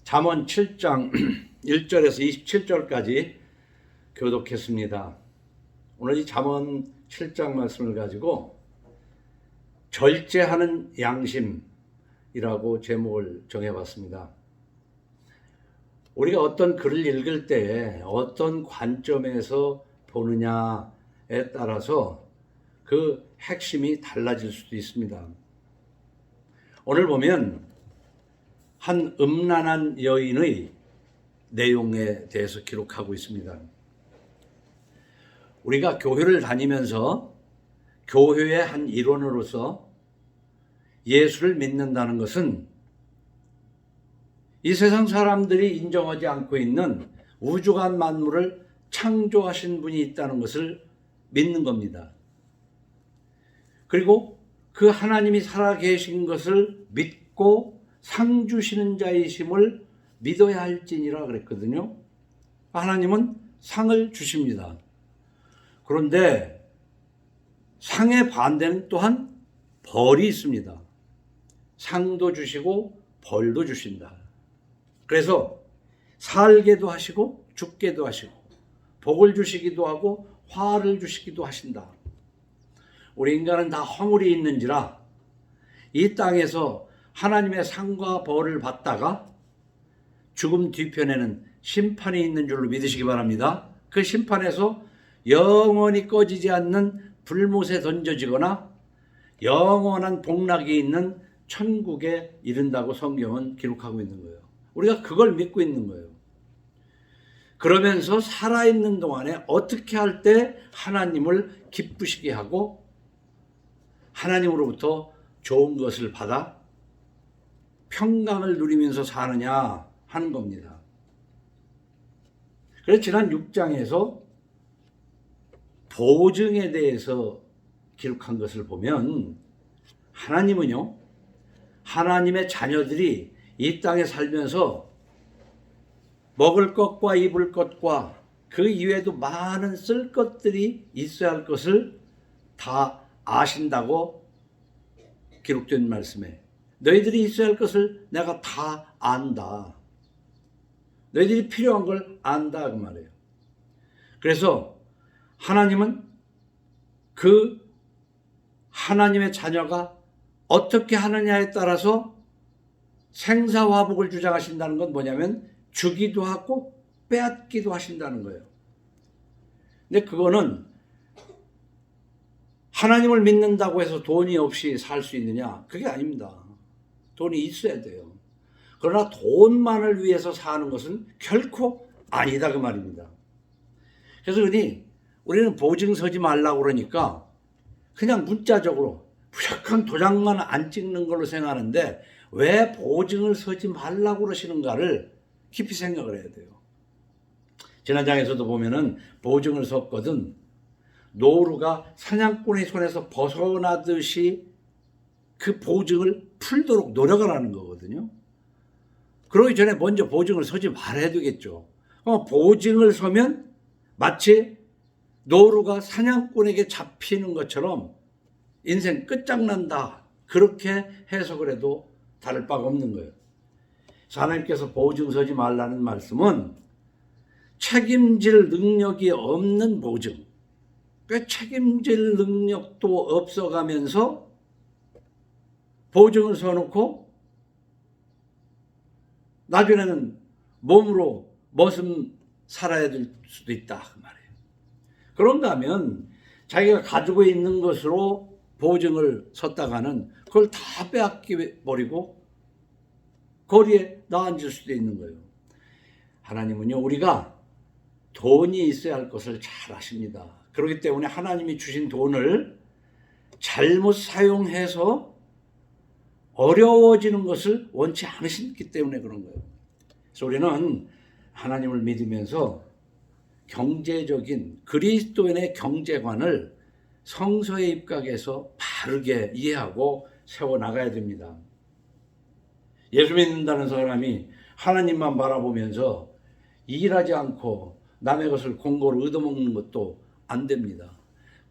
잠언 7장 1절에서 27절까지 교독했습니다. 오늘 이 잠언 7장 말씀을 가지고 절제하는 양심이라고 제목을 정해봤습니다. 우리가 어떤 글을 읽을 때 어떤 관점에서 보느냐에 따라서 그 핵심이 달라질 수도 있습니다. 오늘 보면 한 음란한 여인의 내용에 대해서 기록하고 있습니다. 우리가 교회를 다니면서 교회의 한 일원으로서 예수를 믿는다는 것은 이 세상 사람들이 인정하지 않고 있는 우주간 만물을 창조하신 분이 있다는 것을 믿는 겁니다. 그리고 그 하나님이 살아계신 것을 믿고 상 주시는 자이심을 믿어야 할지니라 그랬거든요. 하나님은 상을 주십니다. 그런데 상의 반대는 또한 벌이 있습니다. 상도 주시고 벌도 주신다. 그래서 살게도 하시고 죽게도 하시고 복을 주시기도 하고 화를 주시기도 하신다. 우리 인간은 다 허물이 있는지라 이 땅에서 하나님의 상과 벌을 받다가 죽음 뒤편에는 심판이 있는 줄로 믿으시기 바랍니다. 그 심판에서 영원히 꺼지지 않는 불못에 던져지거나 영원한 복락이 있는 천국에 이른다고 성경은 기록하고 있는 거예요. 우리가 그걸 믿고 있는 거예요. 그러면서 살아있는 동안에 어떻게 할 때 하나님을 기쁘시게 하고 하나님으로부터 좋은 것을 받아 평강을 누리면서 사느냐 하는 겁니다. 그래서 지난 6장에서 보증에 대해서 기록한 것을 보면 하나님은요, 하나님의 자녀들이 이 땅에 살면서 먹을 것과 입을 것과 그 이외에도 많은 쓸 것들이 있어야 할 것을 다 아신다고 기록된 말씀에 너희들이 있어야 할 것을 내가 다 안다. 너희들이 필요한 걸 안다 그 말이에요. 그래서 하나님은 그 하나님의 자녀가 어떻게 하느냐에 따라서 생사화복을 주장하신다는 건 뭐냐면 주기도 하고 빼앗기도 하신다는 거예요. 근데 그거는 하나님을 믿는다고 해서 돈이 없이 살 수 있느냐? 그게 아닙니다. 돈이 있어야 돼요. 그러나 돈만을 위해서 사는 것은 결코 아니다 그 말입니다. 그래서 우리는 보증 서지 말라고 그러니까 그냥 문자적으로 무조건 도장만 안 찍는 걸로 생각하는데 왜 보증을 서지 말라고 그러시는가를 깊이 생각을 해야 돼요. 지난 장에서도 보면은 보증을 섰거든 노루가 사냥꾼의 손에서 벗어나듯이 그 보증을 풀도록 노력을 하는 거거든요. 그러기 전에 먼저 보증을 서지 말아야 되겠죠. 보증을 서면 마치 노루가 사냥꾼에게 잡히는 것처럼 인생 끝장난다. 그렇게 해석을 해도 다를 바가 없는 거예요. 하나님께서 보증 서지 말라는 말씀은 책임질 능력이 없는 보증, 책임질 능력도 없어가면서 보증을 서놓고 나중에는 몸으로 머슴 살아야 될 수도 있다 그 말이에요. 그런가 하면 자기가 가지고 있는 것으로 보증을 섰다가는 그걸 다 빼앗겨 버리고 거리에 나앉을 수도 있는 거예요. 하나님은요, 우리가 돈이 있어야 할 것을 잘 아십니다. 그렇기 때문에 하나님이 주신 돈을 잘못 사용해서 어려워지는 것을 원치 않으시기 때문에 그런 거예요. 그래서 우리는 하나님을 믿으면서 경제적인 그리스도인의 경제관을 성서에 입각해서 바르게 이해하고 세워나가야 됩니다. 예수 믿는다는 사람이 하나님만 바라보면서 일하지 않고 남의 것을 공고로 얻어먹는 것도 안 됩니다.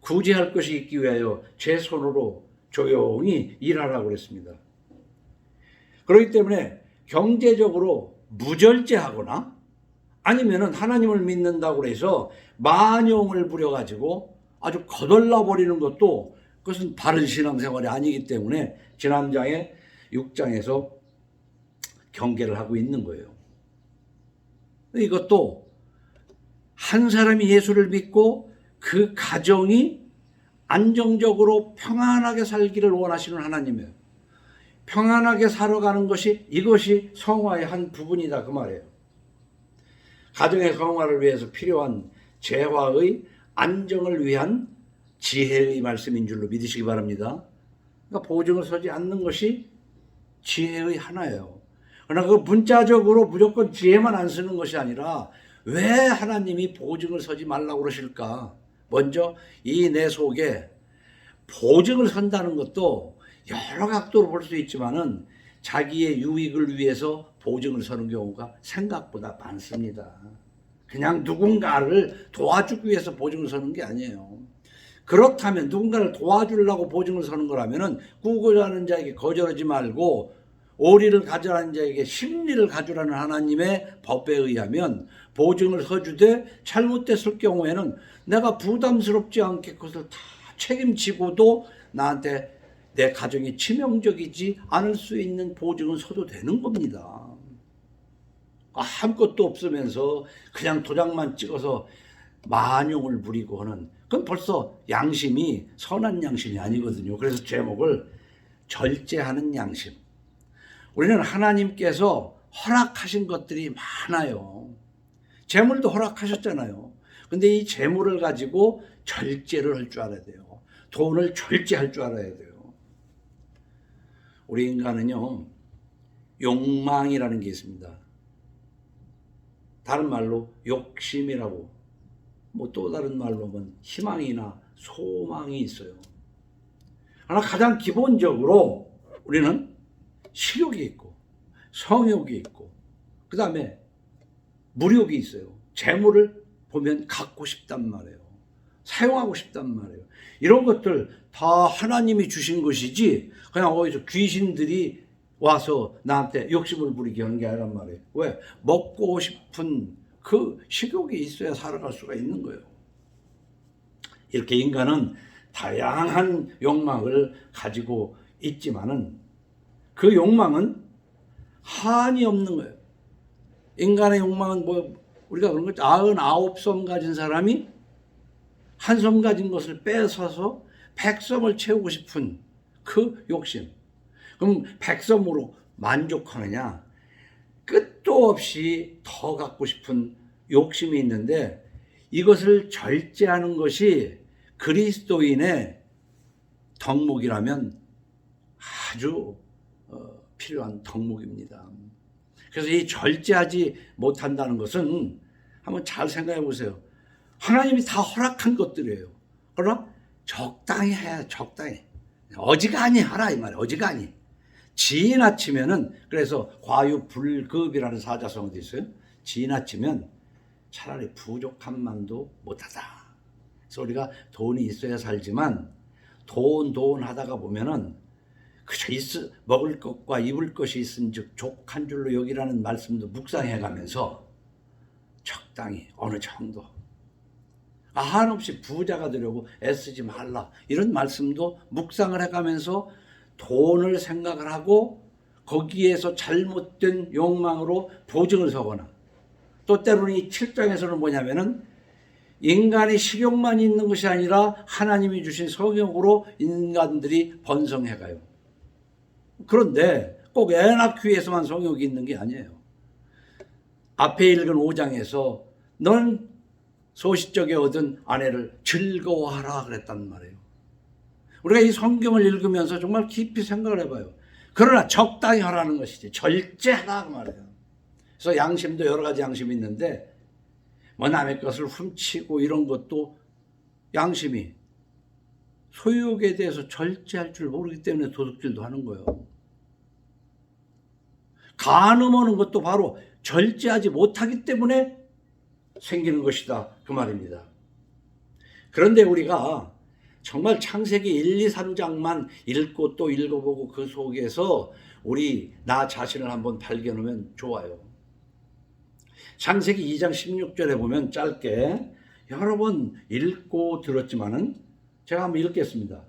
굳이 할 것이 있기 위하여 제 손으로 조용히 일하라고 그랬습니다. 그렇기 때문에 경제적으로 무절제하거나 아니면은 하나님을 믿는다고 해서 만용을 부려가지고 아주 거덜나 버리는 것도 그것은 바른 신앙생활이 아니기 때문에 지난장에 6장에서 경계를 하고 있는 거예요. 이것도 한 사람이 예수를 믿고 그 가정이 안정적으로 평안하게 살기를 원하시는 하나님이에요. 평안하게 살아가는 것이 이것이 성화의 한 부분이다 그 말이에요. 가정의 성화를 위해서 필요한 재화의 안정을 위한 지혜의 말씀인 줄로 믿으시기 바랍니다. 그러니까 보증을 서지 않는 것이 지혜의 하나예요. 그러나 그 문자적으로 무조건 지혜만 안 쓰는 것이 아니라 왜 하나님이 보증을 서지 말라고 그러실까? 먼저 이 내 속에 보증을 선다는 것도 여러 각도로 볼 수 있지만은 자기의 유익을 위해서 보증을 서는 경우가 생각보다 많습니다. 그냥 누군가를 도와주기 위해서 보증을 서는 게 아니에요. 그렇다면 누군가를 도와주려고 보증을 서는 거라면은 구고자 하는 자에게 거절하지 말고 오리를 가져라는 자에게 심리를 가져라는 하나님의 법에 의하면 보증을 서주되 잘못됐을 경우에는 내가 부담스럽지 않게 그것을 다 책임지고도 나한테 내 가정이 치명적이지 않을 수 있는 보증을 서도 되는 겁니다. 아무것도 없으면서 그냥 도장만 찍어서 만용을 부리고 하는 그건 벌써 양심이 선한 양심이 아니거든요. 그래서 제목을 절제하는 양심. 우리는 하나님께서 허락하신 것들이 많아요. 재물도 허락하셨잖아요. 근데 이 재물을 가지고 절제를 할 줄 알아야 돼요. 돈을 절제할 줄 알아야 돼요. 우리 인간은요, 욕망이라는 게 있습니다. 다른 말로 욕심이라고, 뭐 또 다른 말로 하면 희망이나 소망이 있어요. 그러나 가장 기본적으로 우리는 식욕이 있고 성욕이 있고 그 다음에 물욕이 있어요. 재물을 보면 갖고 싶단 말이에요. 사용하고 싶단 말이에요. 이런 것들 다 하나님이 주신 것이지 그냥 어디서 귀신들이 와서 나한테 욕심을 부리게 하는 게 아니란 말이에요. 왜? 먹고 싶은 그 식욕이 있어야 살아갈 수가 있는 거예요. 이렇게 인간은 다양한 욕망을 가지고 있지만은 그 욕망은 한이 없는 거예요. 인간의 욕망은 뭐 우리가 그런 거죠. 99섬 가진 사람이 한 섬 가진 것을 뺏어서 100섬을 채우고 싶은 그 욕심. 그럼 100섬으로 만족하느냐? 끝도 없이 더 갖고 싶은 욕심이 있는데 이것을 절제하는 것이 그리스도인의 덕목이라면 아주 필요한 덕목입니다. 그래서 이 절제하지 못한다는 것은 한번 잘 생각해 보세요. 하나님이 다 허락한 것들이에요. 그러나 적당히 해야 적당히. 어지간히 하라 이 말이에요. 어지간히. 지나치면은 그래서 과유불급이라는 사자성어도 있어요. 지나치면 차라리 부족함만도 못하다. 그래서 우리가 돈이 있어야 살지만 돈 하다가 보면은 그저 먹을 것과 입을 것이 있은즉 족한 줄로 여기라는 말씀도 묵상해가면서 적당히 어느 정도 한없이 부자가 되려고 애쓰지 말라 이런 말씀도 묵상을 해가면서 돈을 생각을 하고 거기에서 잘못된 욕망으로 보증을 서거나 또 때로는 이 7장에서는 뭐냐면은 인간이 식욕만 있는 것이 아니라 하나님이 주신 성욕으로 인간들이 번성해가요. 그런데 꼭 애 낳기 위해서만 성욕이 있는 게 아니에요. 앞에 읽은 5장에서 넌 소시적에 얻은 아내를 즐거워하라 그랬단 말이에요. 우리가 이 성경을 읽으면서 정말 깊이 생각을 해봐요. 그러나 적당히 하라는 것이지 절제하라 그 말이에요. 그래서 양심도 여러 가지 양심이 있는데 뭐 남의 것을 훔치고 이런 것도 양심이 소유욕에 대해서 절제할 줄 모르기 때문에 도둑질도 하는 거예요. 간음하는 것도 바로 절제하지 못하기 때문에 생기는 것이다 그 말입니다. 그런데 우리가 정말 창세기 1, 2, 3장만 읽고 또 읽어보고 그 속에서 우리 나 자신을 한번 발견하면 좋아요. 창세기 2장 16절에 보면 짧게 여러 번 읽고 들었지만은 제가 한번 읽겠습니다.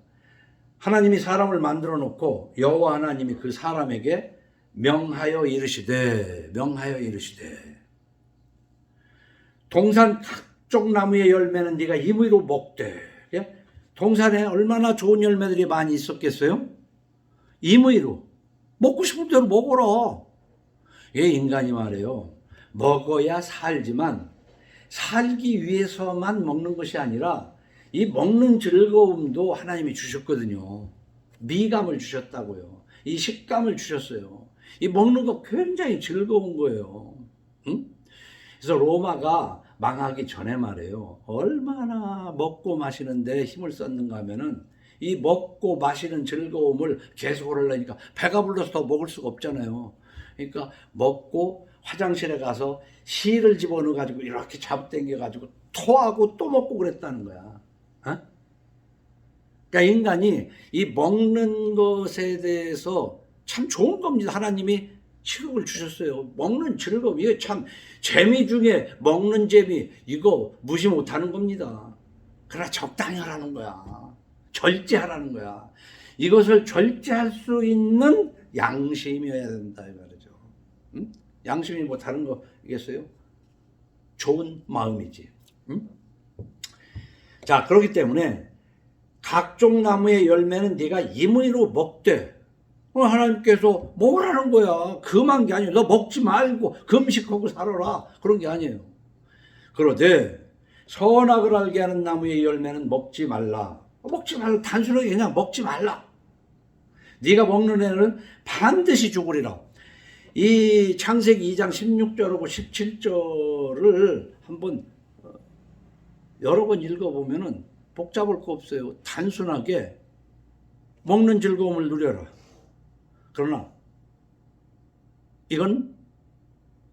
하나님이 사람을 만들어 놓고 여호와 하나님이 그 사람에게 명하여 이르시되 동산 각종 나무의 열매는 네가 임의로 먹되. 동산에 얼마나 좋은 열매들이 많이 있었겠어요? 임의로 먹고 싶은 대로 먹어라. 예, 인간이 말해요. 먹어야 살지만 살기 위해서만 먹는 것이 아니라 이 먹는 즐거움도 하나님이 주셨거든요. 미감을 주셨다고요. 이 식감을 주셨어요. 이 먹는 거 굉장히 즐거운 거예요. 응? 그래서 로마가 망하기 전에 말해요. 얼마나 먹고 마시는데 힘을 썼는가 하면은 이 먹고 마시는 즐거움을 계속 하려니까 배가 불러서 더 먹을 수가 없잖아요. 그러니까 먹고 화장실에 가서 실을 집어넣어 가지고 이렇게 잡아당겨 가지고 토하고 또 먹고 그랬다는 거야. 어? 그러니까 인간이 이 먹는 것에 대해서 참 좋은 겁니다. 하나님이 식욕을 주셨어요. 먹는 즐거움, 이게 참 재미 중에 먹는 재미, 이거 무시 못하는 겁니다. 그러나 적당히 하라는 거야. 절제하라는 거야. 이것을 절제할 수 있는 양심이어야 된다 이 말이죠. 응? 양심이 뭐 다른 거겠어요? 좋은 마음이지. 응? 자, 그렇기 때문에 각종 나무의 열매는 네가 임의로 먹되. 하나님께서 먹으라는 거야. 금한 게 아니에요. 너 먹지 말고 금식하고 살아라. 그런 게 아니에요. 그런데 선악을 알게 하는 나무의 열매는 먹지 말라. 먹지 말라. 단순하게 그냥 먹지 말라. 네가 먹는 애는 반드시 죽으리라. 이 창세기 2장 16절하고 17절을 한번 여러 번 읽어보면은 복잡할 거 없어요. 단순하게 먹는 즐거움을 누려라. 그러나 이건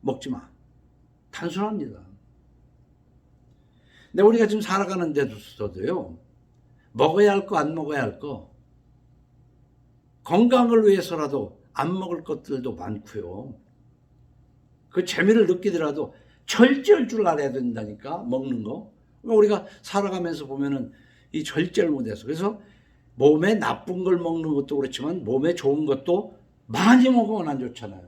먹지 마. 단순합니다. 근데 우리가 지금 살아가는 데서도요, 먹어야 할 거, 안 먹어야 할 거, 건강을 위해서라도 안 먹을 것들도 많고요. 그 재미를 느끼더라도 절제할 줄 알아야 된다니까, 먹는 거. 우리가 살아가면서 보면은 이 절제를 못해서. 그래서 몸에 나쁜 걸 먹는 것도 그렇지만 몸에 좋은 것도 많이 먹으면 안 좋잖아요.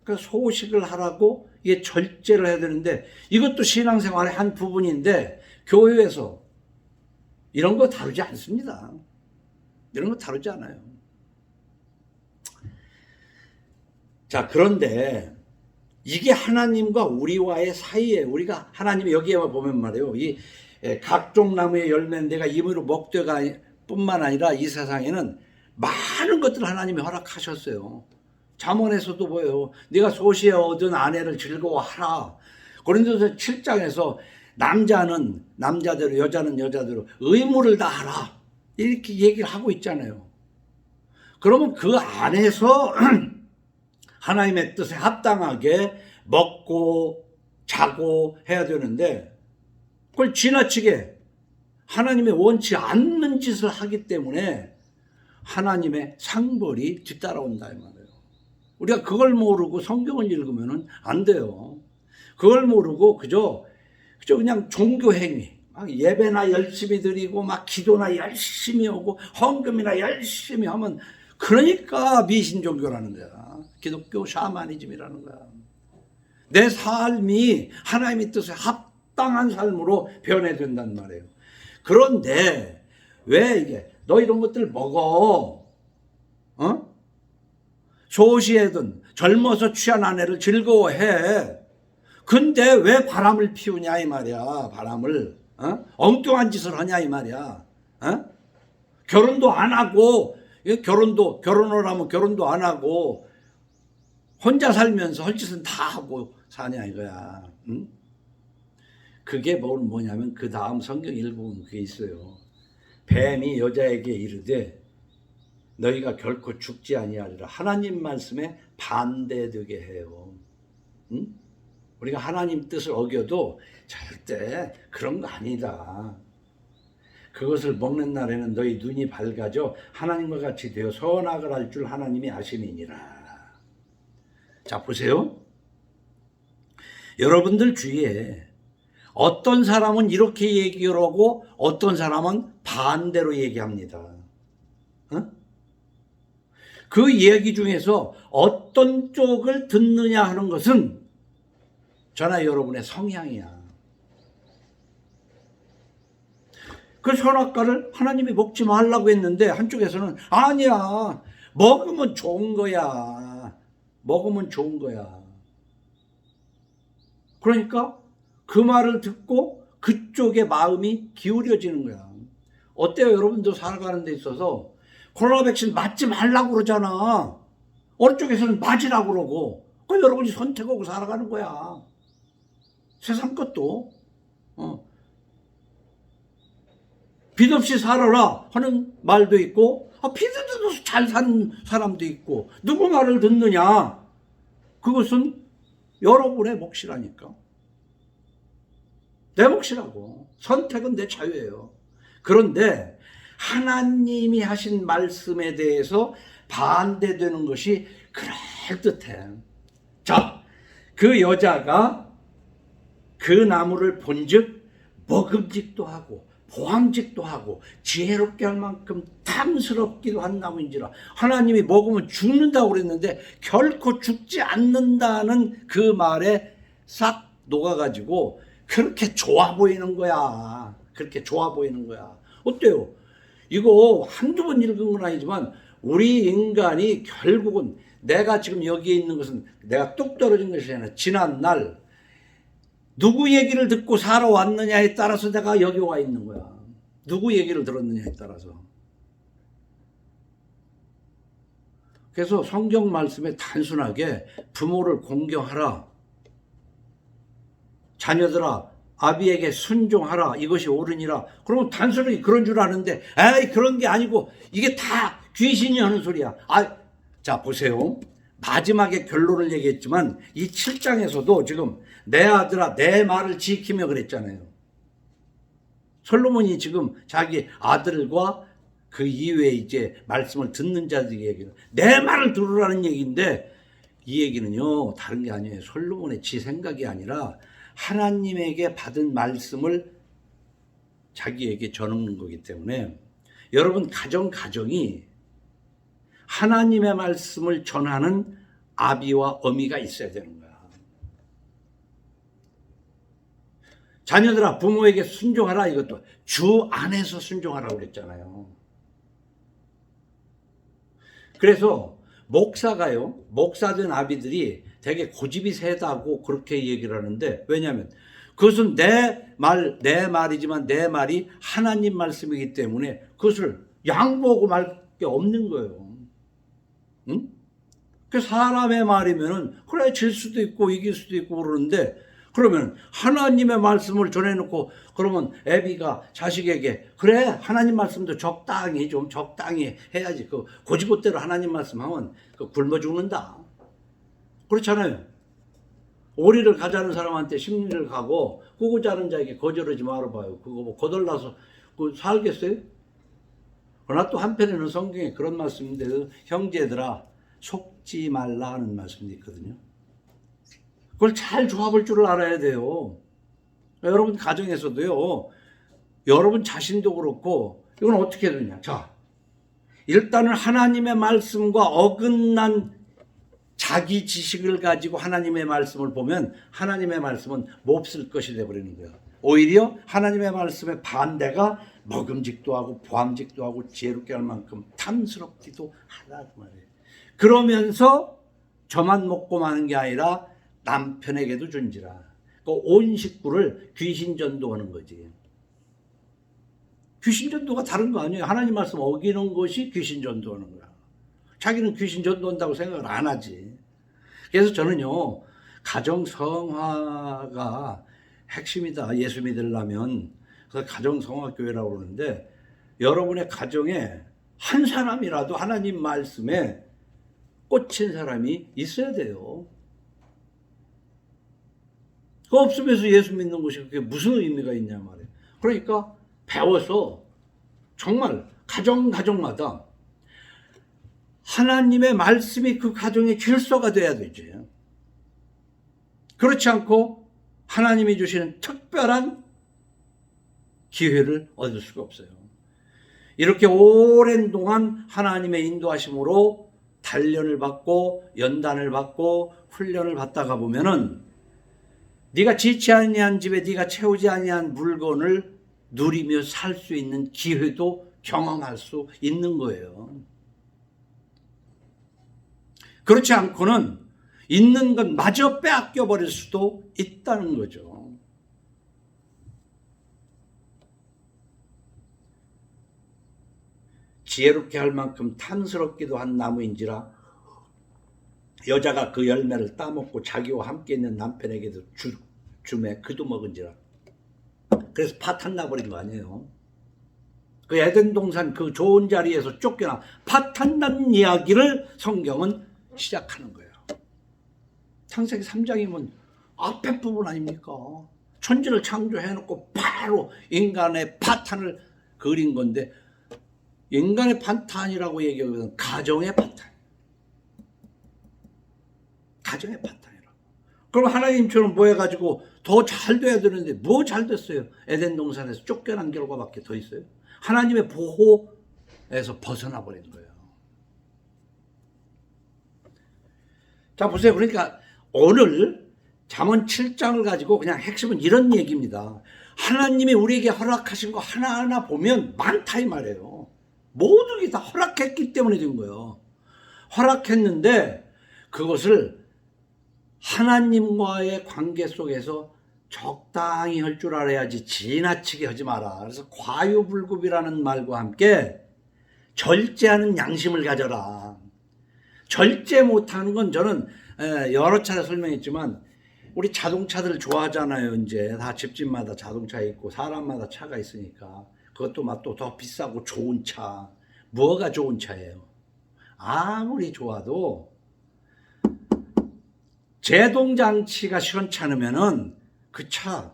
그러니까 소식을 하라고 이게 절제를 해야 되는데 이것도 신앙생활의 한 부분인데 교회에서 이런 거 다루지 않습니다. 이런 거 다루지 않아요. 자, 그런데 이게 하나님과 우리와의 사이에 우리가 하나님이 여기에만 보면 말이에요. 이 각종 나무의 열매는 내가 임의로 먹되가 뿐만 아니라 이 세상에는 많은 것들을 하나님이 허락하셨어요. 잠언에서도 보여요. 네가 소시에 얻은 아내를 즐거워하라. 고린도서 7장에서 남자는 남자대로 여자는 여자대로 의무를 다하라. 이렇게 얘기를 하고 있잖아요. 그러면 그 안에서 하나님의 뜻에 합당하게 먹고 자고 해야 되는데 그걸 지나치게 하나님의 원치 않는 짓을 하기 때문에 하나님의 상벌이 뒤따라온다 이 말이에요. 우리가 그걸 모르고 성경을 읽으면 안 돼요. 그걸 모르고 그저 그냥 종교 행위, 막 예배나 열심히 드리고 막 기도나 열심히 하고 헌금이나 열심히 하면 그러니까 미신 종교라는 거야. 기독교 샤머니즘이라는 거야. 내 삶이 하나님의 뜻에 합당한 삶으로 변해된단 말이에요. 그런데 왜 이게 너 이런 것들 먹어? 소시에든 젊어서 취한 아내를 즐거워해. 근데 왜 바람을 피우냐 이 말이야. 바람을 엉뚱한 짓을 하냐 이 말이야. 결혼도 안 하고 결혼을 하면 결혼도 안 하고 혼자 살면서 할 짓은 다 하고 사냐 이거야. 그게 뭐냐면 그 다음 성경 읽어보면 그게 있어요. 뱀이 여자에게 이르되 너희가 결코 죽지 아니하리라. 하나님 말씀에 반대되게 해요. 우리가 하나님 뜻을 어겨도 절대 그런 거 아니다. 그것을 먹는 날에는 너희 눈이 밝아져 하나님과 같이 되어 선악을 알 줄 하나님이 아심이니라. 자, 보세요. 여러분들 주위에 어떤 사람은 이렇게 얘기를 하고 어떤 사람은 반대로 얘기합니다. 어? 그 이야기 중에서 어떤 쪽을 듣느냐 하는 것은 저나 여러분의 성향이야. 그 선악과를 하나님이 먹지 말라고 했는데 한쪽에서는 아니야, 먹으면 좋은 거야. 먹으면 좋은 거야. 그러니까 그 말을 듣고 그쪽에 마음이 기울여지는 거야. 어때요? 여러분도 살아가는 데 있어서 코로나 백신 맞지 말라고 그러잖아. 어느 쪽에서는 맞으라고 그러고, 그 여러분이 선택하고 살아가는 거야. 세상 것도 빚 없이 살아라 하는 말도 있고, 빚을 져서 잘 사는 사람도 있고, 누구 말을 듣느냐? 그것은 여러분의 몫이라니까. 내 몫이라고. 선택은 내 자유예요. 그런데 하나님이 하신 말씀에 대해서 반대되는 것이 그럴듯해. 자, 그 여자가 그 나무를 본즉 먹음직도 하고 보암직도 하고 지혜롭게 할 만큼 탐스럽기도 한 나무인지라. 하나님이 먹으면 죽는다고 그랬는데 결코 죽지 않는다는 그 말에 싹 녹아가지고 그렇게 좋아 보이는 거야. 그렇게 좋아 보이는 거야. 어때요? 이거 한두 번 읽은 건 아니지만 우리 인간이 결국은, 내가 지금 여기에 있는 것은 내가 뚝 떨어진 것이 아니라 지난 날 누구 얘기를 듣고 살아왔느냐에 따라서 내가 여기 와 있는 거야. 누구 얘기를 들었느냐에 따라서. 그래서 성경 말씀에 단순하게 부모를 공경하라, 자녀들아 아비에게 순종하라, 이것이 옳으니라. 그러면 단순하게 그런 줄 아는데, 에이 그런 게 아니고 이게 다 귀신이 하는 소리야. 자 보세요. 마지막에 결론을 얘기했지만 이 7장에서도 지금 내 아들아 내 말을 지키며 그랬잖아요. 솔로몬이 지금 자기 아들과 그 이후에 이제 말씀을 듣는 자들에게 얘기를, 내 말을 들으라는 얘기인데, 이 얘기는요 다른 게 아니에요. 솔로몬의 지 생각이 아니라 하나님에게 받은 말씀을 자기에게 전하는 거기 때문에, 여러분 가정이 하나님의 말씀을 전하는 아비와 어미가 있어야 되는 거야. 자녀들아 부모에게 순종하라, 이것도 주 안에서 순종하라고 그랬잖아요. 그래서 목사된 아비들이 되게 고집이 세다고 그렇게 얘기를 하는데, 왜냐하면 그것은 내 말이지만 내 말이 하나님 말씀이기 때문에 그것을 양보하고 말 게 없는 거예요. 응? 그 사람의 말이면은 그래 질 수도 있고 이길 수도 있고 그러는데, 그러면 하나님의 말씀을 전해놓고 그러면 애비가 자식에게 그래 하나님 말씀도 적당히 해야지, 그 고지고대로 하나님 말씀하면 그 굶어 죽는다. 그렇잖아요. 오리를 가자는 사람한테 식리를 가고 꾸고자 하는 자에게 거절하지 말아봐요. 그거 뭐 거덜나서 살겠어요? 그러나 또 한편에는 성경에 그런 말씀인데, 형제들아 속지 말라 하는 말씀이 있거든요. 그걸 잘 조합할 줄 알아야 돼요. 여러분 가정에서도요, 여러분 자신도 그렇고, 이건 어떻게 되냐. 자, 일단은 하나님의 말씀과 어긋난 자기 지식을 가지고 하나님의 말씀을 보면 하나님의 말씀은 몹쓸 것이 되어버리는 거예요. 오히려 하나님의 말씀의 반대가 먹음직도 하고 보암직도 하고 지혜롭게 할 만큼 탐스럽기도 하다 그 말이에요. 그러면서 저만 먹고 마는 게 아니라 남편에게도 준지라. 그 온 식구를 귀신 전도하는 거지. 귀신 전도가 다른 거 아니에요. 하나님 말씀 어기는 것이 귀신 전도하는 거야. 자기는 귀신 전도한다고 생각을 안 하지. 그래서 저는요, 가정 성화가 핵심이다. 예수 믿으려면. 그래서 가정 성화 교회라고 그러는데, 여러분의 가정에 한 사람이라도 하나님 말씀에 꽂힌 사람이 있어야 돼요. 그 없으면서 예수 믿는 것이 그게 무슨 의미가 있냐 말이에요. 그러니까 배워서 정말 가정마다 하나님의 말씀이 그 가정의 질서가 돼야 되지. 그렇지 않고 하나님이 주시는 특별한 기회를 얻을 수가 없어요. 이렇게 오랜 동안 하나님의 인도하심으로 단련을 받고 연단을 받고 훈련을 받다가 보면은 네가 지치 아니한 집에 네가 채우지 아니한 물건을 누리며 살 수 있는 기회도 경험할 수 있는 거예요. 그렇지 않고는 있는 것 마저 빼앗겨 버릴 수도 있다는 거죠. 지혜롭게 할 만큼 탐스럽기도 한 나무인지라 여자가 그 열매를 따먹고 자기와 함께 있는 남편에게도 주매 그도 먹은지라. 그래서 파탄 나버린 거 아니에요. 그 에덴 동산 그 좋은 자리에서 쫓겨나 파탄 난 이야기를 성경은 시작하는 거예요. 창세기 3장이면 앞에 부분 아닙니까? 천지를 창조해놓고 바로 인간의 파탄을 그린 건데, 인간의 파탄이라고 얘기하면 가정의 파탄. 가정의 파탄이라고. 그럼 하나님처럼 뭐 해가지고 더 잘 돼야 되는데 뭐 잘 됐어요? 에덴 동산에서 쫓겨난 결과밖에 더 있어요? 하나님의 보호에서 벗어나 버린 거예요. 자, 보세요. 그러니까 오늘 잠언 7장을 가지고 그냥 핵심은 이런 얘기입니다. 하나님이 우리에게 허락하신 거 하나하나 보면 많다 이 말이에요. 모든 게 다 허락했기 때문에 된 거예요. 허락했는데 그것을 하나님과의 관계 속에서 적당히 할 줄 알아야지 지나치게 하지 마라. 그래서 과유불급이라는 말과 함께 절제하는 양심을 가져라. 절제 못하는 건 저는 여러 차례 설명했지만 우리 자동차들 좋아하잖아요. 이제 다 집집마다 자동차 있고 사람마다 차가 있으니까 그것도 맛도 더 비싸고 좋은 차. 뭐가 좋은 차예요? 아무리 좋아도 제동장치가 시원찮으면은 그 차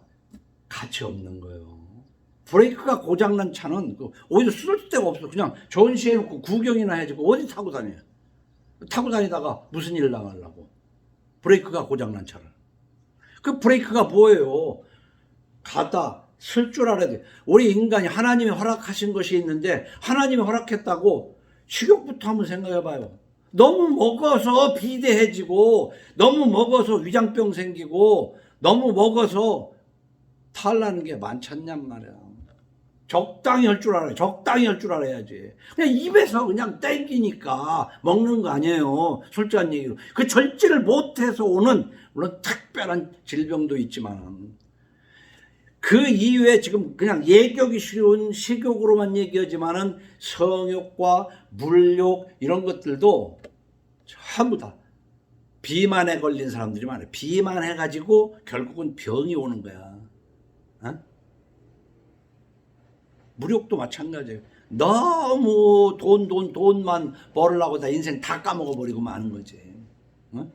가치 없는 거예요. 브레이크가 고장난 차는 어디서 쓸 데가 없어. 그냥 전시해놓고 구경이나 해주고 어디 타고 다녀요. 타고 다니다가 무슨 일 당하려고. 브레이크가 고장난 차를. 그 브레이크가 뭐예요? 가다 쓸 줄 알아야 돼. 우리 인간이 하나님이 허락하신 것이 있는데 하나님이 허락했다고 식욕부터 한번 생각해봐요. 너무 먹어서 비대해지고 너무 먹어서 위장병 생기고 너무 먹어서 탈나는 게 많잖냔 말이야. 적당히 할 줄 알아요. 적당히 할 줄 알아야지. 그냥 입에서 그냥 땡기니까 먹는 거 아니에요. 솔직한 얘기로. 그 절제를 못해서 오는 물론 특별한 질병도 있지만 그 이외에 지금 그냥 예격이 쉬운 식욕으로만 얘기하지만은 성욕과 물욕 이런 것들도 전부 다 비만에 걸린 사람들이 많아요. 비만해가지고 결국은 병이 오는 거야. 어? 무력도 마찬가지예요. 너무 돈만 벌으려고 다 인생 다 까먹어버리고 마는 거지. 어?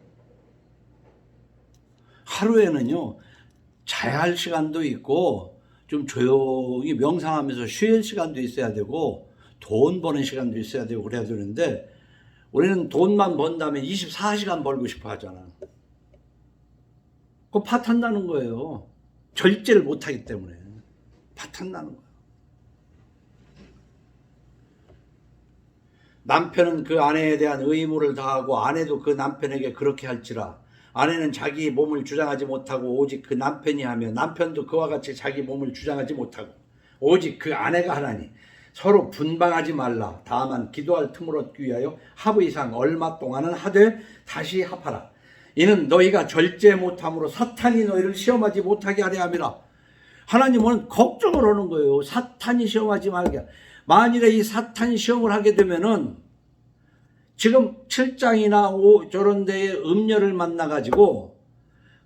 하루에는요 자야 할 시간도 있고 좀 조용히 명상하면서 쉴 시간도 있어야 되고 돈 버는 시간도 있어야 되고 그래야 되는데 우리는 돈만 번다면 24시간 벌고 싶어 하잖아. 그거 파탄나는 거예요. 절제를 못하기 때문에 파탄나는 거예요. 남편은 그 아내에 대한 의무를 다하고 아내도 그 남편에게 그렇게 할지라. 아내는 자기 몸을 주장하지 못하고 오직 그 남편이 하며 남편도 그와 같이 자기 몸을 주장하지 못하고 오직 그 아내가 하나니 서로 분방하지 말라. 다만 기도할 틈을 얻기 위하여 하부 이상 얼마 동안은 하되 다시 합하라. 이는 너희가 절제 못함으로 사탄이 너희를 시험하지 못하게 하려 함이라. 하나님은 걱정을 하는 거예요. 사탄이 시험하지 말게. 만일에 이 사탄이 시험을 하게 되면은 지금 7장이나 저런 데에 음녀를 만나가지고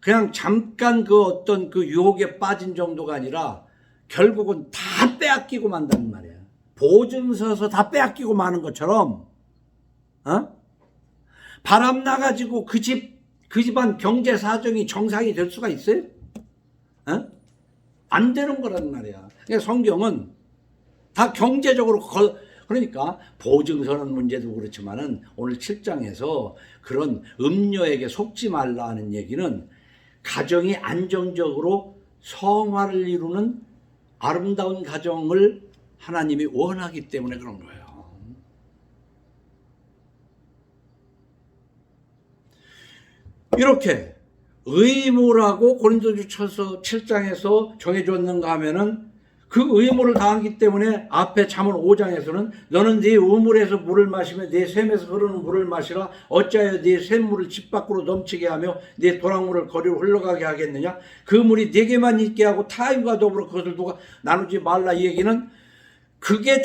그냥 잠깐 그 어떤 그 유혹에 빠진 정도가 아니라 결국은 다 빼앗기고 만다는 말이야. 보증 서서 다 빼앗기고 마는 것처럼, 바람 나가지고 그 집안 경제 사정이 정상이 될 수가 있어요? 안 되는 거란 말이야. 그러니까 성경은 다 경제적으로 그러니까 보증서는 문제도 그렇지만은 오늘 7장에서 그런 음녀에게 속지 말라는 얘기는 가정이 안정적으로 성화를 이루는 아름다운 가정을 하나님이 원하기 때문에 그런 거예요. 이렇게 의무라고 고린도전서 7장에서 정해줬는가 하면은 그 의무를 다하기 때문에 앞에 잠언 5장에서는 너는 네 우물에서 물을 마시며 네 샘에서 흐르는 물을 마시라. 어찌하여 네 샘물을 집 밖으로 넘치게 하며 네 도랑물을 거리로 흘러가게 하겠느냐. 그 물이 네게만 있게 하고 타인과 더불어 그것을 누가 나누지 말라. 이 얘기는 그게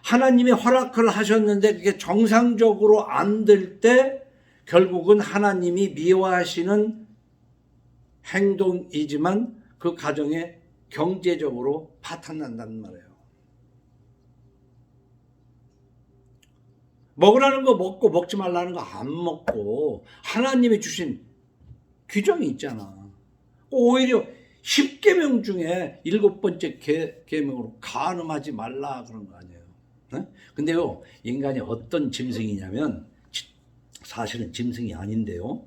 하나님이 허락을 하셨는데 그게 정상적으로 안 될 때 결국은 하나님이 미워하시는 행동이지만 그 가정에 경제적으로 파탄난다는 말이에요. 먹으라는 거 먹고 먹지 말라는 거 안 먹고 하나님이 주신 규정이 있잖아. 오히려 10계명 중에 7번째 계명으로 간음하지 말라 그런 거 아니에요. 네? 근데요, 인간이 어떤 짐승이냐면 사실은 짐승이 아닌데요.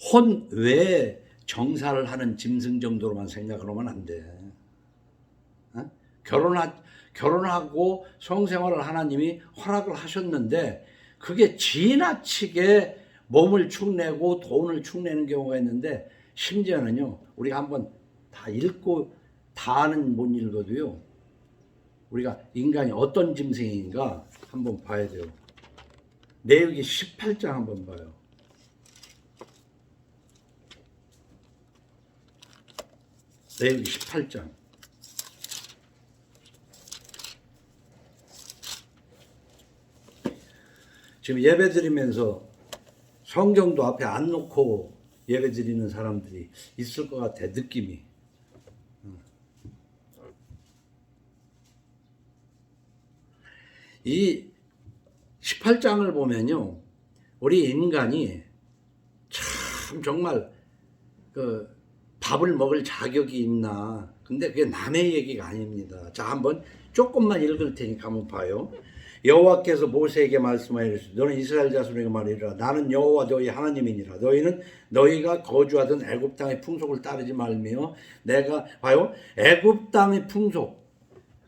혼 외에 정사를 하는 짐승 정도로만 생각을 하면 안 돼. 어? 결혼하고 성생활을 하나님이 허락을 하셨는데 그게 지나치게 몸을 축내고 돈을 축내는 경우가 있는데 심지어는요, 우리가 한번 다 읽고 다는 못 읽어도요, 우리가 인간이 어떤 짐승인가 한번 봐야 돼요. 레위기 18장 한번 봐요. 레위기 18장. 지금 예배 드리면서 성경도 앞에 안 놓고 예배 드리는 사람들이 있을 것 같아, 느낌이. 이 18장을 보면요, 우리 인간이 참 정말 밥을 먹을 자격이 있나. 근데 그게 남의 얘기가 아닙니다. 자, 한번 조금만 읽을 테니까 한번 봐요. 여호와께서 모세에게 말씀하시되 너는 이스라엘 자손에게 말하리라. 나는 여호와 너희 하나님이니라. 너희는 너희가 거주하던 애굽 땅의 풍속을 따르지 말며 내가 봐요. 애굽 땅의 풍속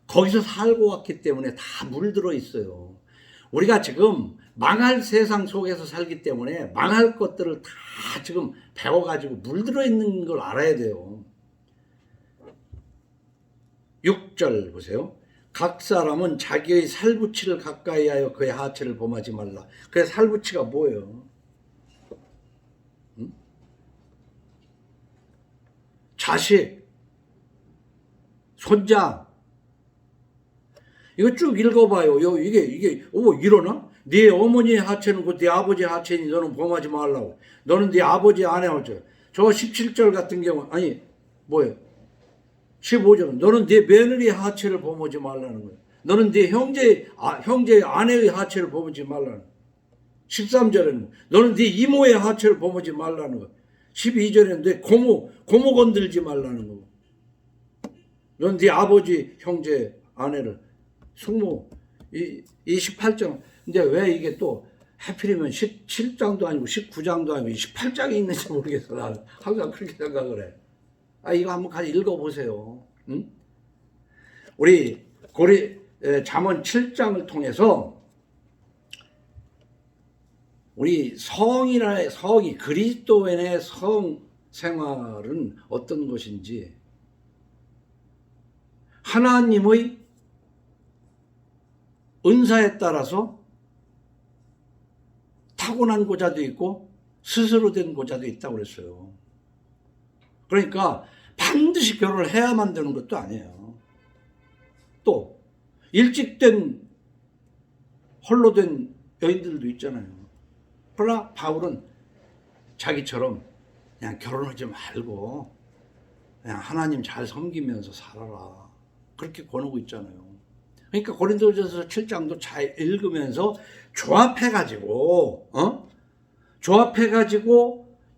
거기서 살고 왔기 때문에 다 물들어 있어요. 우리가 지금 망할 세상 속에서 살기 때문에 망할 것들을 다 지금 배워가지고 물들어 있는 걸 알아야 돼요. 6절 보세요. 각 사람은 자기의 살부치를 가까이 하여 그의 하체를 범하지 말라. 그의 살부치가 뭐예요? 응? 자식, 손자. 이거 쭉 읽어봐요. 이게 이러나? 네 어머니의 하체는 네 아버지의 하체니 너는 범하지 말라고. 너는 네 아버지의 아내와 저 17절 같은 경우 아니 뭐예요? 15절은 너는 네 며느리의 하체를 범하지 말라는 거예요. 너는 네 형제의 아내의 하체를 범하지 말라는 거예요. 13절에는 너는 네 이모의 하체를 범하지 말라는 거예요. 12절에는 네 고모 건들지 말라는 거고. 넌 네 아버지 형제 아내를 숙모. 이 18장. 근데 왜 이게 또 하필이면 17장도 아니고 19장도 아니고 18장이 있는지 모르겠어. 나는 항상 그렇게 생각을 해. 이거 한번 같이 읽어보세요. 응? 우리 잠언 7장을 통해서 우리 성이 그리스도인의 성 생활은 어떤 것인지, 하나님의 은사에 따라서 타고난 고자도 있고 스스로 된 고자도 있다고 그랬어요. 그러니까 반드시 결혼을 해야만 되는 것도 아니에요. 또 일찍 된 홀로 된 여인들도 있잖아요. 그러나 바울은 자기처럼 그냥 결혼하지 말고 그냥 하나님 잘 섬기면서 살아라, 그렇게 권하고 있잖아요. 그러니까 고린도전서 7장도 잘 읽으면서 조합해가지고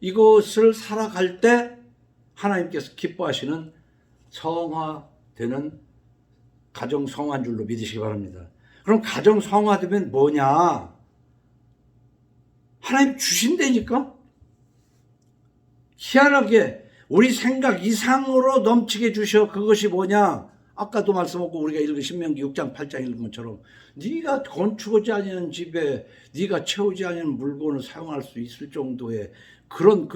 이것을 살아갈 때 하나님께서 기뻐하시는 성화되는 가정 성화인 줄로 믿으시기 바랍니다. 그럼 가정 성화되면 뭐냐? 하나님 주신다니까? 희한하게 우리 생각 이상으로 넘치게 주셔. 그것이 뭐냐? 아까도 말씀하고 우리가 읽은 신명기 6장 8장 읽은 것처럼 네가 건축하지 아니하는 집에 네가 채우지 아니하는 물건을 사용할 수 있을 정도의 그런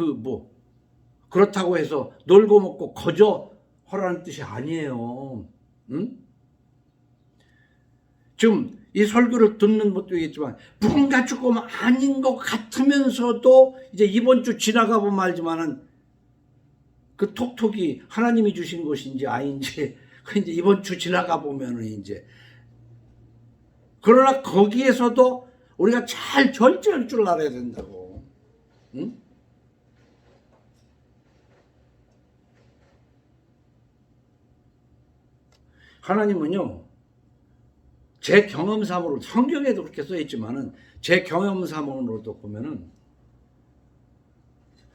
그렇다고 해서 놀고 먹고 거저 하라는 뜻이 아니에요. 응? 지금 이 설교를 듣는 것도 있겠지만 뭔가 조금 아닌 것 같으면서도 이제 이번 주 지나가 보면 알지만은 그 톡톡이 하나님이 주신 것인지 아닌지 이제 이번 주 지나가 보면은 이제 그러나 거기에서도 우리가 잘 절제할 줄 알아야 된다고. 응? 하나님은요, 제 경험상으로 성경에도 그렇게 써 있지만은 제 경험상으로도 보면은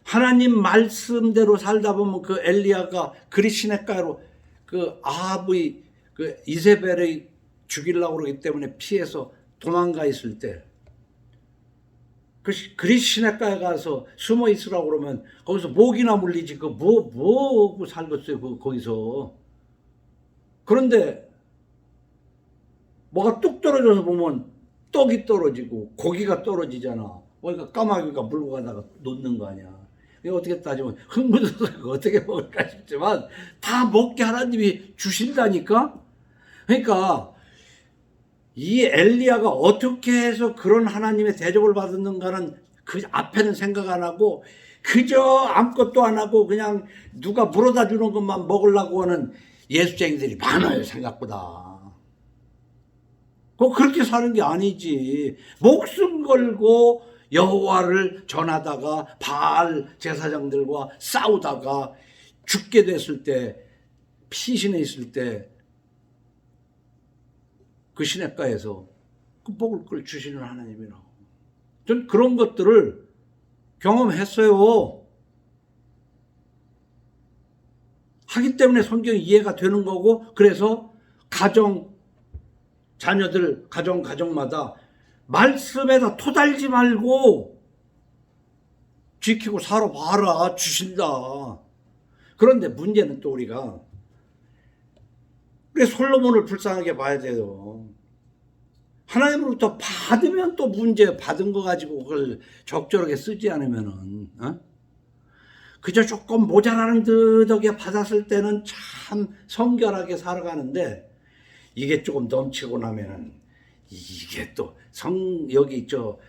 하나님 말씀대로 살다 보면 그 엘리야가 그리시네가로 그 아합의 그 이세벨의 죽이려고 그러기 때문에 피해서 도망가 있을 때 그리시네가에 가서 숨어 있으라고 그러면 거기서 목이나 물리지 뭐 살겠어요 거기서. 그런데 뭐가 뚝 떨어져서 보면 떡이 떨어지고 고기가 떨어지잖아. 그러니까 까마귀가 물고 가다가 놓는 거 아니야. 이거 어떻게 따지면 흥분해서 어떻게 먹을까 싶지만 다 먹게 하나님이 주신다니까. 그러니까 이 엘리야가 어떻게 해서 그런 하나님의 대접을 받았는가는 그 앞에는 생각 안 하고 그저 아무것도 안 하고 그냥 누가 물어다 주는 것만 먹으려고 하는 예수쟁이들이 많아요, 생각보다. 그렇게 사는 게 아니지. 목숨 걸고 여호와를 전하다가 바알 제사장들과 싸우다가 죽게 됐을 때, 피신해 있을 때 그 시냇가에서 그 먹을 걸 주시는 하나님이라고. 전 그런 것들을 경험했어요. 하기 때문에 성경이 이해가 되는 거고, 그래서 자녀들 가정마다 말씀에다 토달지 말고 지키고 살아봐라, 주신다. 그런데 문제는 또 우리가 솔로몬을 불쌍하게 봐야 돼요. 하나님으로부터 받으면 또 문제, 받은 거 가지고 그걸 적절하게 쓰지 않으면은, 그저 조금 모자라는 듯하게 받았을 때는 참 성결하게 살아가는데, 이게 조금 넘치고 나면은 이게 또 여기 저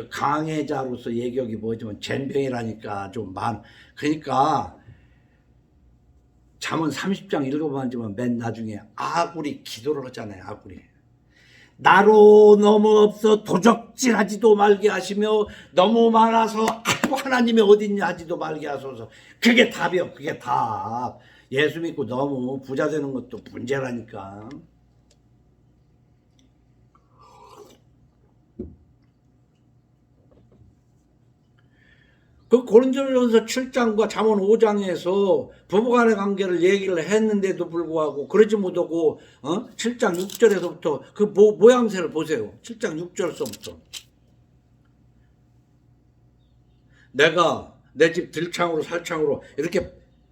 강해자로서 예격이 뭐지만 젬병이라니까 그러니까 잠언 30장 읽어봤지만 맨 나중에 아굴이 기도를 하잖아요. 아굴이 나로 너무 없어 도적질하지도 말게 하시며 너무 많아서 하나님이 어딨냐 하지도 말게 하소서. 그게 답이요. 그게 답. 예수 믿고 너무 부자 되는 것도 문제라니까. 그 고린도전서 7장과 잠언 5장에서 부부간의 관계를 얘기를 했는데도 불구하고 그러지 못하고 7장 6절에서부터 그 모양새를 보세요. 7장 6절서부터 내가 내 집 들창으로 살창으로 이렇게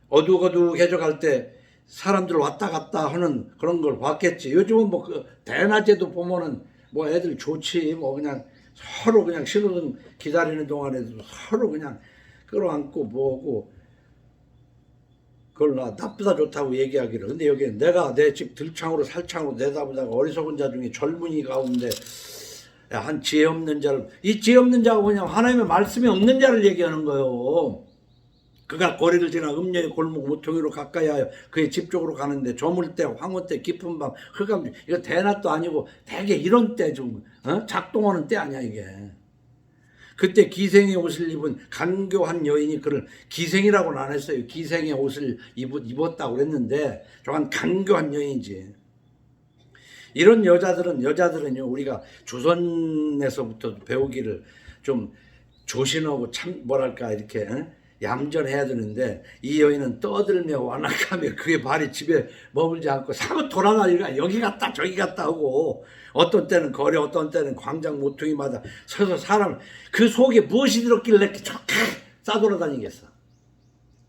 어둑어둑해져 갈 때 사람들 왔다 갔다 하는 그런 걸 봤겠지. 요즘은 그 대낮에도 보면은 애들 좋지. 그냥 서로 그냥 신호등 기다리는 동안에도 서로 그냥 끌어안고 뭐고 그걸 나쁘다 좋다고 얘기하기를. 근데 여기는 내가 내 집 들창으로 살창으로 내다보다가 어리석은 자 중에 젊은이 가운데 한 지혜 없는 자를, 이 지혜 없는 자가 뭐냐면 하나님의 말씀이 없는 자를 얘기하는 거예요. 그가 거리를 지나 음녀의 골목 모퉁이로 가까이 하여 그의 집 쪽으로 가는데 저물 때 황혼 때 깊은 밤 흑암, 이거 대낮도 아니고 대개 이런 때 작동하는 때 아니야 이게. 그때 기생의 옷을 입은 간교한 여인이 그를, 기생이라고는 안 했어요. 기생의 옷을 입었다고 그랬는데 저건 간교한 여인이지. 이런 여자들은요, 우리가 조선에서부터 배우기를 좀 조신하고 참 이렇게 얌전해야 되는데, 이 여인은 떠들며 완악하며 그의 발이 집에 머물지 않고 사고 돌아다니니까 여기 갔다 저기 갔다 하고, 어떤 때는 거리, 어떤 때는 광장 모퉁이마다 서서 사람 그 속에 무엇이 들었길래 이렇게 쫙 싸돌아다니겠어.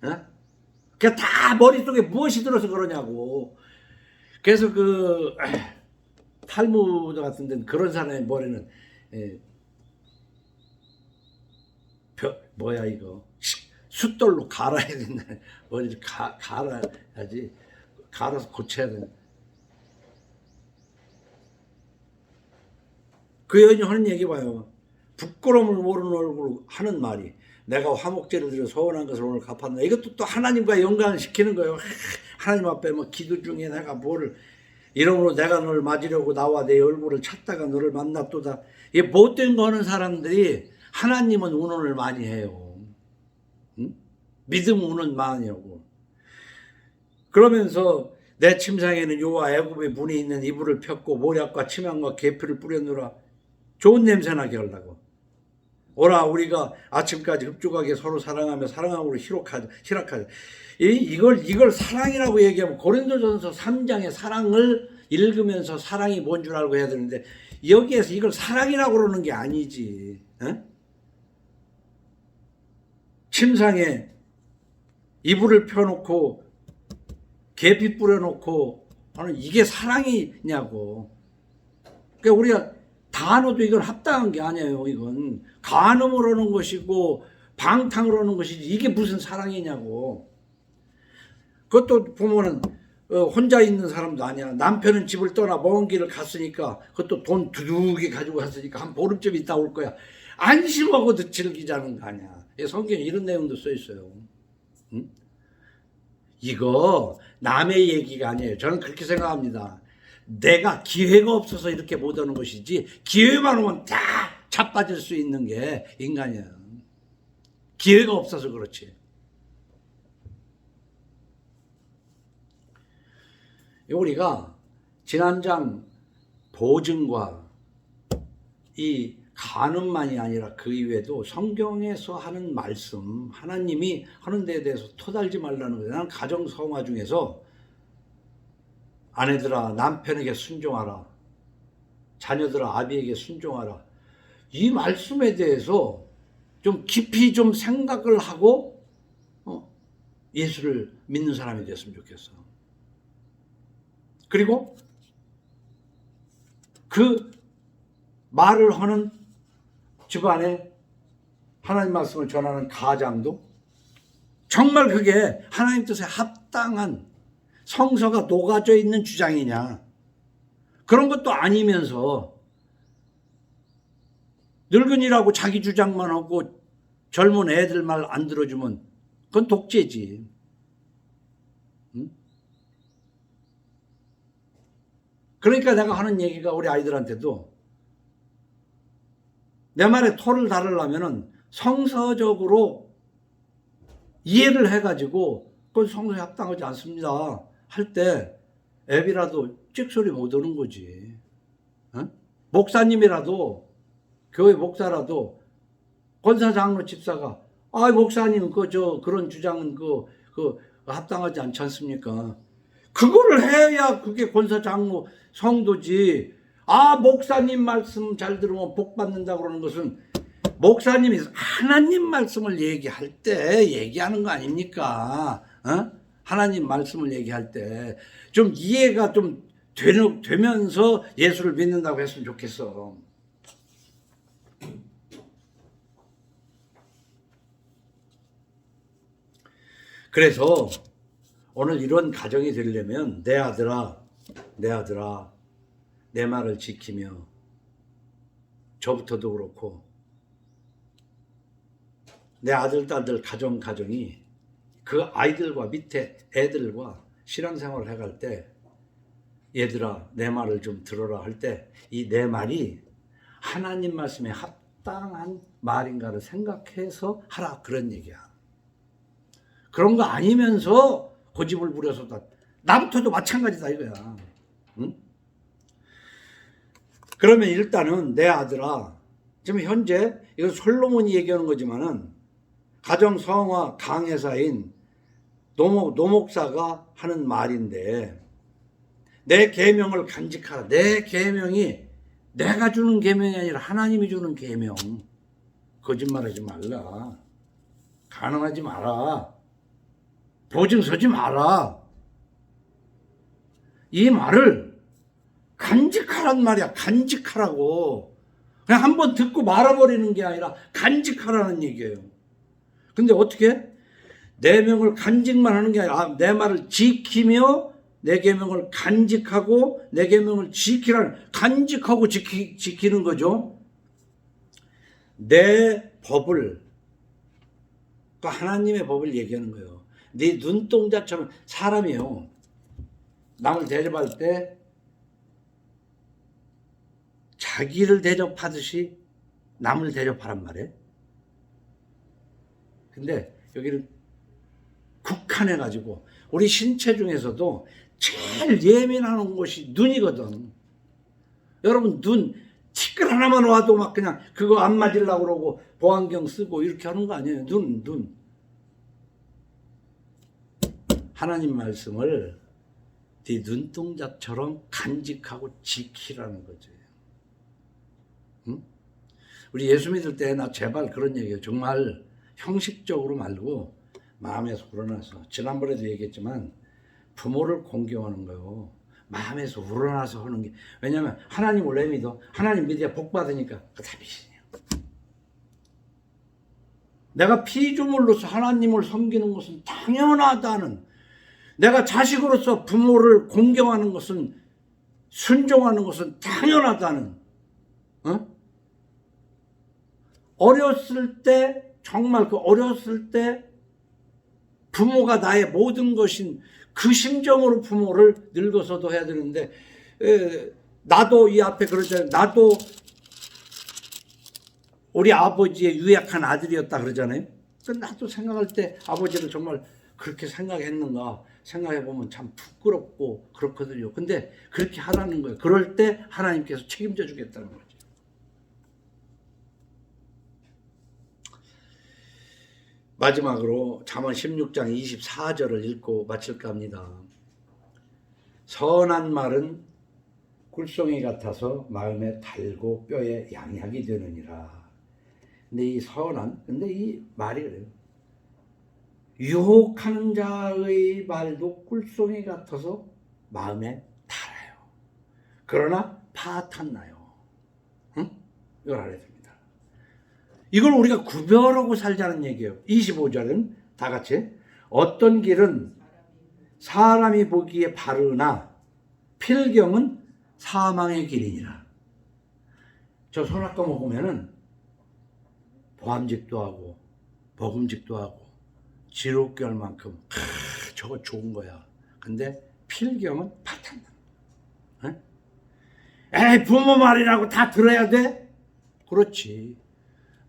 어? 그게 다 머릿속에 무엇이 들어서 그러냐고. 그래서 그 탈무드 같은 데는 그런 사람의 머리는 뭐야 이거 숫돌로 갈아야 된다. 머리를 갈아야지. 갈아서 고쳐야 된다. 그 여인이 하는 얘기 봐요. 부끄러움을 모르는 얼굴로 하는 말이 내가 화목제를 드려 소원한 것을 오늘 갚았나. 이것도 또 하나님과 연관을 시키는 거예요. 하나님 앞에 뭐 기도 중에 내가 뭐를 이러므로 내가 너를 맞으려고 나와 내 얼굴을 찾다가 너를 만났도다. 이 못된 거 하는 사람들이 하나님은 운운을 많이 해요. 응? 믿음 운운 많이 하고. 그러면서 내 침상에는 요와 애굽의 문이 있는 이불을 폈고 모략과 침향과 계피를 뿌렸노라. 좋은 냄새 나게 하려고. 오라 우리가 아침까지 흡족하게 서로 사랑하며 사랑함으로 희락하자. 이걸 사랑이라고 얘기하면 고린도전서 3장의 사랑을 읽으면서 사랑이 뭔 줄 알고 해야 되는데 여기에서 이걸 사랑이라고 그러는 게 아니지. 어? 침상에 이불을 펴놓고 계피 뿌려놓고 하는 이게 사랑이냐고. 그러니까 우리가 단어도 이걸 합당한 게 아니에요. 이건 간음을 하는 것이고 방탕을 하는 것이지 이게 무슨 사랑이냐고. 그것도 보면은 혼자 있는 사람도 아니야. 남편은 집을 떠나 먼 길을 갔으니까 그것도 돈 두둑이 가지고 갔으니까 한 보름쯤 있다 올 거야. 안심하고도 즐기자는 거 아니야. 성경에 이런 내용도 써 있어요. 응? 이거 남의 얘기가 아니에요. 저는 그렇게 생각합니다. 내가 기회가 없어서 이렇게 못 하는 것이지 기회만 오면 다 자빠질 수 있는 게 인간이야. 기회가 없어서 그렇지. 우리가 지난장 보증과 이 간음만이 아니라 그 이외에도 성경에서 하는 말씀, 하나님이 하는 데에 대해서 토달지 말라는 거예요. 나는 가정 성화 중에서 아내들아 남편에게 순종하라, 자녀들아 아비에게 순종하라, 이 말씀에 대해서 좀 깊이 좀 생각을 하고 예수를 믿는 사람이 됐으면 좋겠어. 그리고 그 말을 하는 집안에 하나님 말씀을 전하는 가장도 정말 그게 하나님 뜻에 합당한 성서가 녹아져 있는 주장이냐, 그런 것도 아니면서 늙은이라고 자기 주장만 하고 젊은 애들 말 안 들어주면 그건 독재지. 응? 그러니까 내가 하는 얘기가 우리 아이들한테도 내 말에 토를 다르려면은 성서적으로 이해를 해가지고 그건 성서에 합당하지 않습니다 할 때 애비라도 찍소리 못 하는 거지. 어? 목사님이라도 교회 목사라도 권사 장로 집사가 목사님 그런 주장은 그 합당하지 않지 않습니까? 그거를 해야 그게 권사 장로 성도지. 목사님 말씀 잘 들으면 복 받는다 그러는 것은 목사님이 하나님 말씀을 얘기할 때 얘기하는 거 아닙니까? 하나님 말씀을 얘기할 때 좀 이해가 좀 되면서 예수를 믿는다고 했으면 좋겠어. 그래서 오늘 이런 가정이 되려면 내 아들아 내 말을 지키며, 저부터도 그렇고 내 아들 딸들 가정이 그 아이들과 밑에 애들과 신앙생활을 해갈 때 얘들아 내 말을 좀 들어라 할 때 이 내 말이 하나님 말씀에 합당한 말인가를 생각해서 하라, 그런 얘기야. 그런 거 아니면서 고집을 부려서 나부터도 마찬가지다 이거야. 응? 그러면 일단은 내 아들아, 지금 현재 이건 솔로몬이 얘기하는 거지만은 가정 성화 강해사인 노목사가 하는 말인데, 내 계명을 간직하라. 내 계명이 내가 주는 계명이 아니라 하나님이 주는 계명. 거짓말하지 말라. 간음하지 마라. 보증 서지 마라. 이 말을 간직하란 말이야. 간직하라고. 그냥 한번 듣고 말아버리는 게 아니라 간직하라는 얘기예요. 근데 어떻게? 내 명을 간직만 하는 게 아니라 내 말을 지키며 내 계명을 간직하고 내 계명을 지키라는, 간직하고 지키는 거죠. 내 법을, 그러니까 하나님의 법을 얘기하는 거예요. 네 눈동자처럼. 사람이요, 남을 대접할 때 자기를 대접하듯이 남을 대접하란 말이에요. 근데 여기는 국한해가지고 우리 신체 중에서도 제일 예민한 곳이 눈이거든. 여러분, 눈 티끌 하나만 와도 막 그냥 그거 안 맞으려고 그러고 보안경 쓰고 이렇게 하는 거 아니에요. 눈. 하나님 말씀을 네 눈동자처럼 간직하고 지키라는 거지. 응? 우리 예수 믿을 때 나 제발 그런 얘기해요. 정말 형식적으로 말고 마음에서 우러나서. 지난번에도 얘기했지만 부모를 공경하는 거요. 마음에서 우러나서 하는 게. 왜냐면 하나님을 왜 믿어? 하나님 믿어야 복 받으니까. 그 다 믿으세요. 내가 피조물로서 하나님을 섬기는 것은 당연하다는, 내가 자식으로서 부모를 공경하는 것은, 순종하는 것은 당연하다는, 어렸을 때, 정말 그 어렸을 때 부모가 나의 모든 것인 그 심정으로 부모를 늙어서도 해야 되는데, 나도 이 앞에 그러잖아요. 나도 우리 아버지의 유약한 아들이었다 그러잖아요. 나도 생각할 때 아버지를 정말 그렇게 생각했는가 생각해보면 참 부끄럽고 그렇거든요. 근데 그렇게 하라는 거예요. 그럴 때 하나님께서 책임져 주겠다는 거죠. 마지막으로 잠언 16장 24절을 읽고 마칠까 합니다. 선한 말은 꿀송이 같아서 마음에 달고 뼈에 양약이 되느니라. 근데 이 선한, 근데 이 말이 그래요. 유혹하는 자의 말도 꿀송이 같아서 마음에 달아요. 그러나 파탄나요. 응? 이걸 알아야 됩니다. 이걸 우리가 구별하고 살자는 얘기예요. 25절은 다 같이, 어떤 길은 사람이 보기에 바르나 필경은 사망의 길이니라. 저 선악과목 보면은 보암직도 하고 먹음직도 하고 지롭게 할 만큼 저거 좋은 거야. 근데 필경은 파탄나. 에이, 부모 말이라고 다 들어야 돼? 그렇지.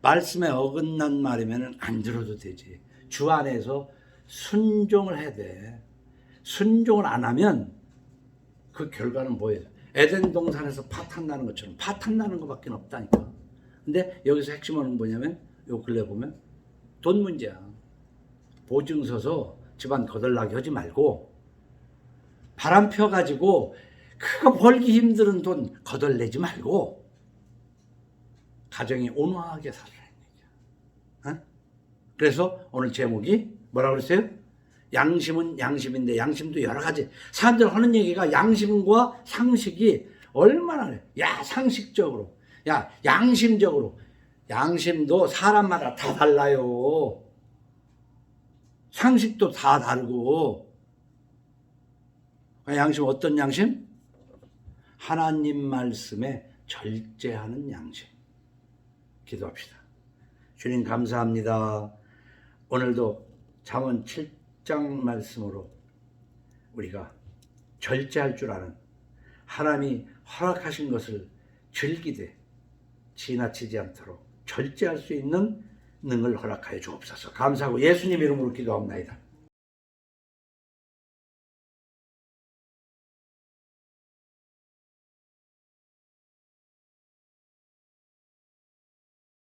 말씀에 어긋난 말이면 안 들어도 되지. 주 안에서 순종을 해야 돼. 순종을 안 하면 그 결과는 뭐예요? 에덴 동산에서 파탄 나는 것처럼 파탄 나는 것밖에 없다니까. 근데 여기서 핵심은 뭐냐면 요 근래 보면 돈 문제야. 보증 서서 집안 거덜나게 하지 말고 바람 펴가지고 그거 벌기 힘든 돈 거덜내지 말고 가정이 온화하게 살아라는 얘기야. 그래서 오늘 제목이 뭐라고 그랬어요? 양심은 양심인데, 양심도 여러 가지. 사람들 하는 얘기가 양심과 상식이 얼마나, 야, 상식적으로, 야, 양심적으로. 양심도 사람마다 다 달라요. 상식도 다 다르고. 양심, 어떤 양심? 하나님 말씀에 절제하는 양심. 기도합시다. 주님 감사합니다. 오늘도 잠언 7장 말씀으로 우리가 절제할 줄 아는, 하나님이 허락하신 것을 즐기되 지나치지 않도록 절제할 수 있는 능을 허락하여 주옵소서. 감사하고 예수님 이름으로 기도합니다.